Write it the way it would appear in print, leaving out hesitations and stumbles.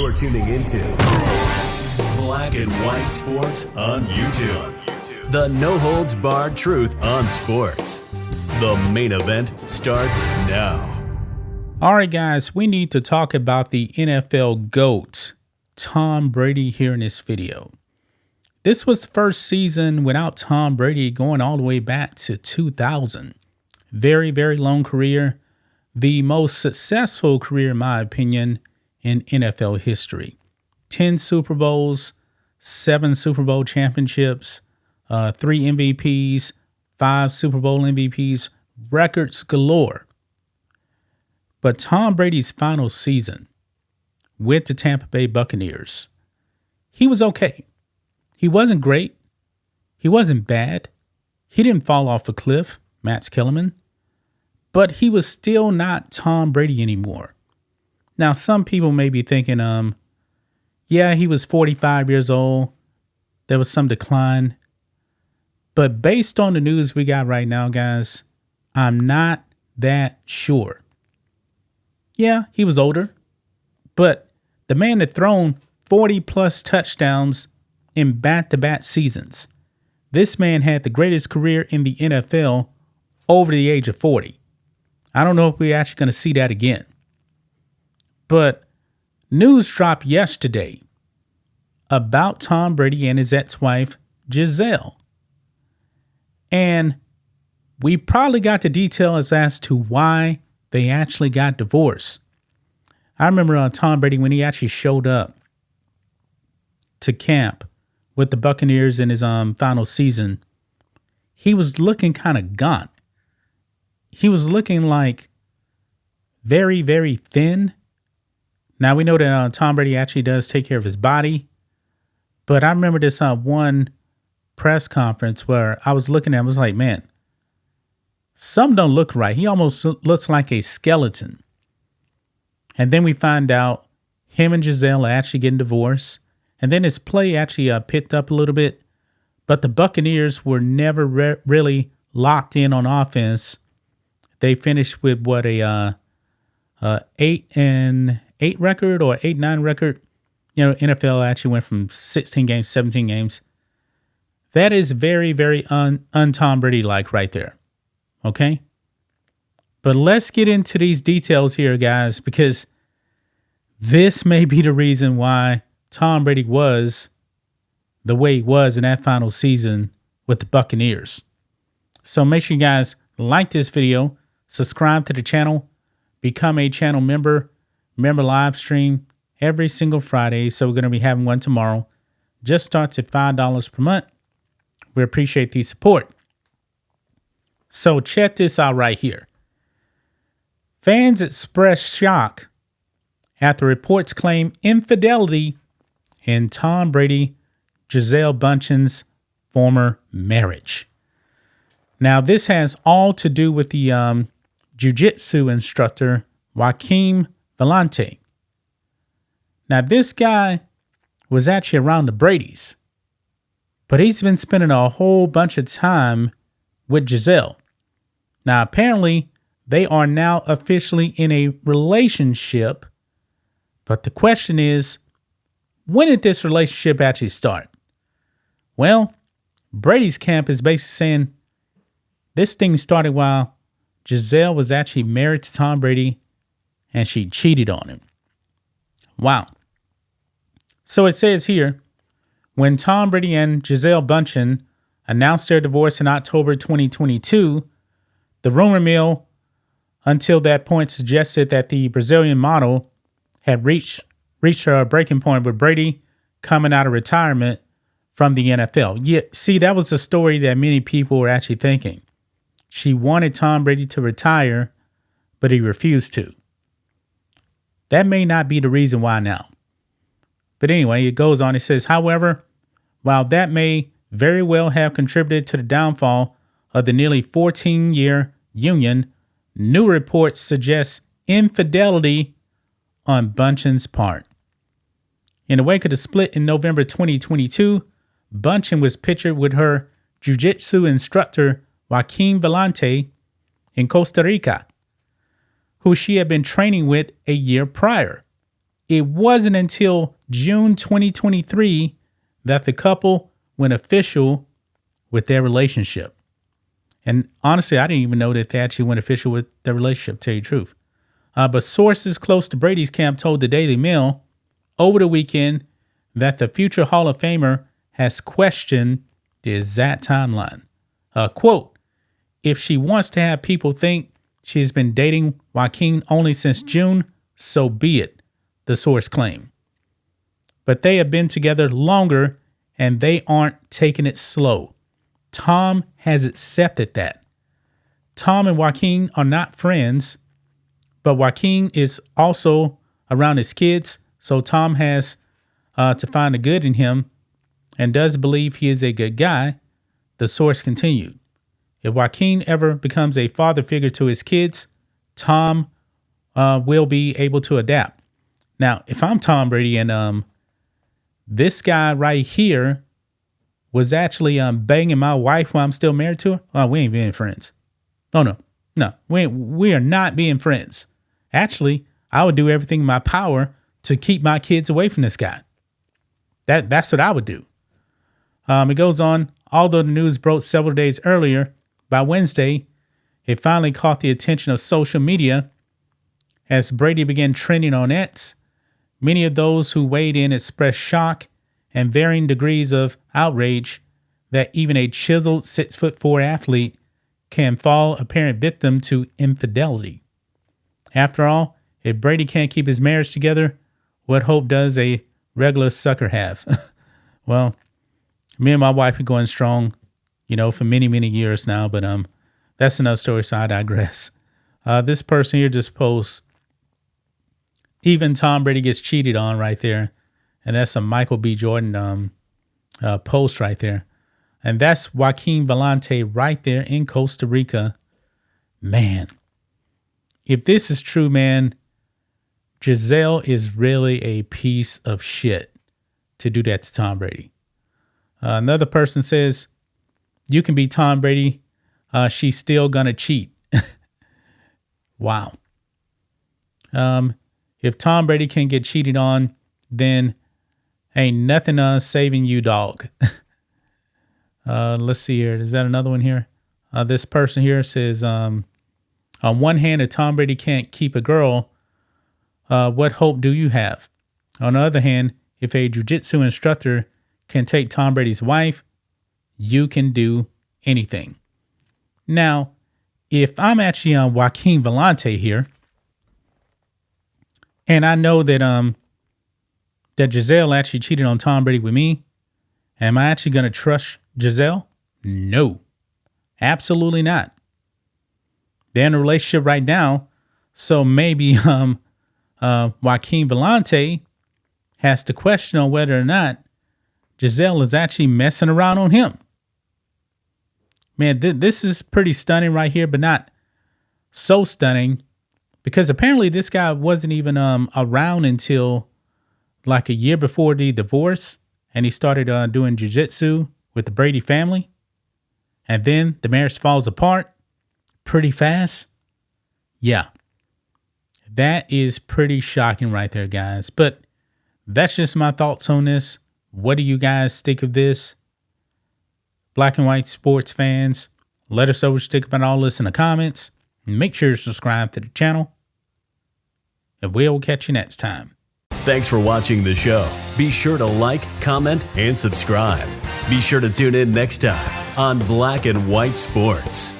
You're tuning into Black and White Sports on YouTube. The no-holds-barred truth on sports. The main event starts now. All right, guys, we need to talk about the NFL GOAT, Tom Brady, here in this video. This was the first season without Tom Brady going all the way back to 2000. Very, very long career. The most successful career, in my opinion, in NFL history. 10 Super Bowls, 7 Super Bowl championships, 3 MVPs, 5 Super Bowl MVPs, records galore. But Tom Brady's final season with the Tampa Bay Buccaneers, he was okay. He wasn't great. He wasn't bad. He didn't fall off a cliff, Matt Kellerman. But he was still not Tom Brady anymore. Now, some people may be thinking, yeah, he was 45 years old. There was some decline. But based on the news we got right now, guys, I'm not that sure. Yeah, he was older. But the man had thrown 40-plus touchdowns in back-to-back seasons. This man had the greatest career in the NFL over the age of 40. I don't know if we're actually going to see that again. But news dropped yesterday about Tom Brady and his ex-wife, Gisele. And we probably got the details as to why they actually got divorced. I remember Tom Brady, when he actually showed up to camp with the Buccaneers in his final season, he was looking kind of gaunt. He was looking like very, very thin. Now, we know that Tom Brady actually does take care of his body. But I remember this one press conference where I was looking at him, I was like, man, something don't look right. He almost looks like a skeleton. And then we find out him and Gisele are actually getting divorced. And then his play actually picked up a little bit. But the Buccaneers were never really locked in on offense. They finished with what, a 8-8 record or 8-9 record. You know, NFL actually went from 16 games, 17 games. That is very, very un-Tom Brady-like right there. Okay? But let's get into these details here, guys, because this may be the reason why Tom Brady was the way he was in that final season with the Buccaneers. So make sure you guys like this video, subscribe to the channel, become a channel member. Remember, live stream every single Friday. So we're going to be having one tomorrow. Just starts at $5 per month. We appreciate the support. So check this out right here. Fans expressed shock after reports claim infidelity in Tom Brady, Gisele Bündchen's former marriage. Now, this has all to do with the jiu-jitsu instructor, Joaquin Vellante. Now, this guy was actually around the Bradys, but he's been spending a whole bunch of time with Gisele. Now, apparently, they are now officially in a relationship, but the question is, when did this relationship actually start? Well, Brady's camp is basically saying this thing started while Gisele was actually married to Tom Brady and she cheated on him. Wow. So it says here, when Tom Brady and Gisele Bündchen announced their divorce in October 2022, the rumor mill until that point suggested that the Brazilian model had reached her breaking point with Brady coming out of retirement from the NFL. Yeah, see, that was the story that many people were actually thinking. She wanted Tom Brady to retire, but he refused to. That may not be the reason why now. But anyway, it goes on. It says, however, while that may very well have contributed to the downfall of the nearly 14-year union, new reports suggest infidelity on Bündchen's part. In the wake of the split in November 2022, Bündchen was pictured with her jiu-jitsu instructor, Joaquin Vellante, in Costa Rica, who she had been training with a year prior. it wasn't until June 2023 that the couple went official with their relationship. And honestly, I didn't even know that they actually went official with their relationship, to tell you the truth. But sources close to Brady's camp told the Daily Mail over the weekend that the future Hall of Famer has questioned the exact timeline. Quote, if she wants to have people think she's been dating Joaquin only since June, so be it, the source claimed. But they have been together longer and they aren't taking it slow. Tom has accepted that. Tom and Joaquin are not friends, but Joaquin is also around his kids, so Tom has to find the good in him and does believe he is a good guy, the source continued. If Joaquin ever becomes a father figure to his kids, Tom will be able to adapt. Now, if I'm Tom Brady and this guy right here was actually banging my wife while I'm still married to her, well, we ain't being friends. Oh, no, we are not being friends. Actually, I would do everything in my power to keep my kids away from this guy. That's what I would do. It goes on, although the news broke several days earlier, by Wednesday, it finally caught the attention of social media as Brady began trending on X. Many of those who weighed in expressed shock and varying degrees of outrage that even a chiseled 6'4" athlete can fall apparent victim to infidelity. After all, if Brady can't keep his marriage together, what hope does a regular sucker have? Well, me and my wife are going strong, for many, many years now, but that's another story, so I digress. This person here just posts, even Tom Brady gets cheated on right there. And that's a Michael B. Jordan post right there. And that's Joaquin Vellante right there in Costa Rica. Man, if this is true, man, Gisele is really a piece of shit to do that to Tom Brady. Another person says, you can be Tom Brady. She's still going to cheat. Wow. If Tom Brady can get cheated on, then ain't nothing saving you, dog. Let's see here. Is that another one here? This person here says, on one hand, if Tom Brady can't keep a girl, what hope do you have? On the other hand, if a jiu-jitsu instructor can take Tom Brady's wife, you can do anything. Now, if I'm actually on Joaquin Vellante here, and I know that that Gisele actually cheated on Tom Brady with me, am I actually going to trust Gisele? No, absolutely not. They're in a relationship right now, so maybe Joaquin Vellante has to question on whether or not Gisele is actually messing around on him. Man, this is pretty stunning right here, but not so stunning because apparently this guy wasn't even around until like a year before the divorce, and he started doing jiu-jitsu with the Brady family. And then the marriage falls apart pretty fast. Yeah, that is pretty shocking right there, guys. But that's just my thoughts on this. What do you guys think of this? Black and white sports fans, let us know what you think about all this in the comments. And make sure to subscribe to the channel. And we'll catch you next time. Thanks for watching the show. Be sure to like, comment, and subscribe. Be sure to tune in next time on Black and White Sports.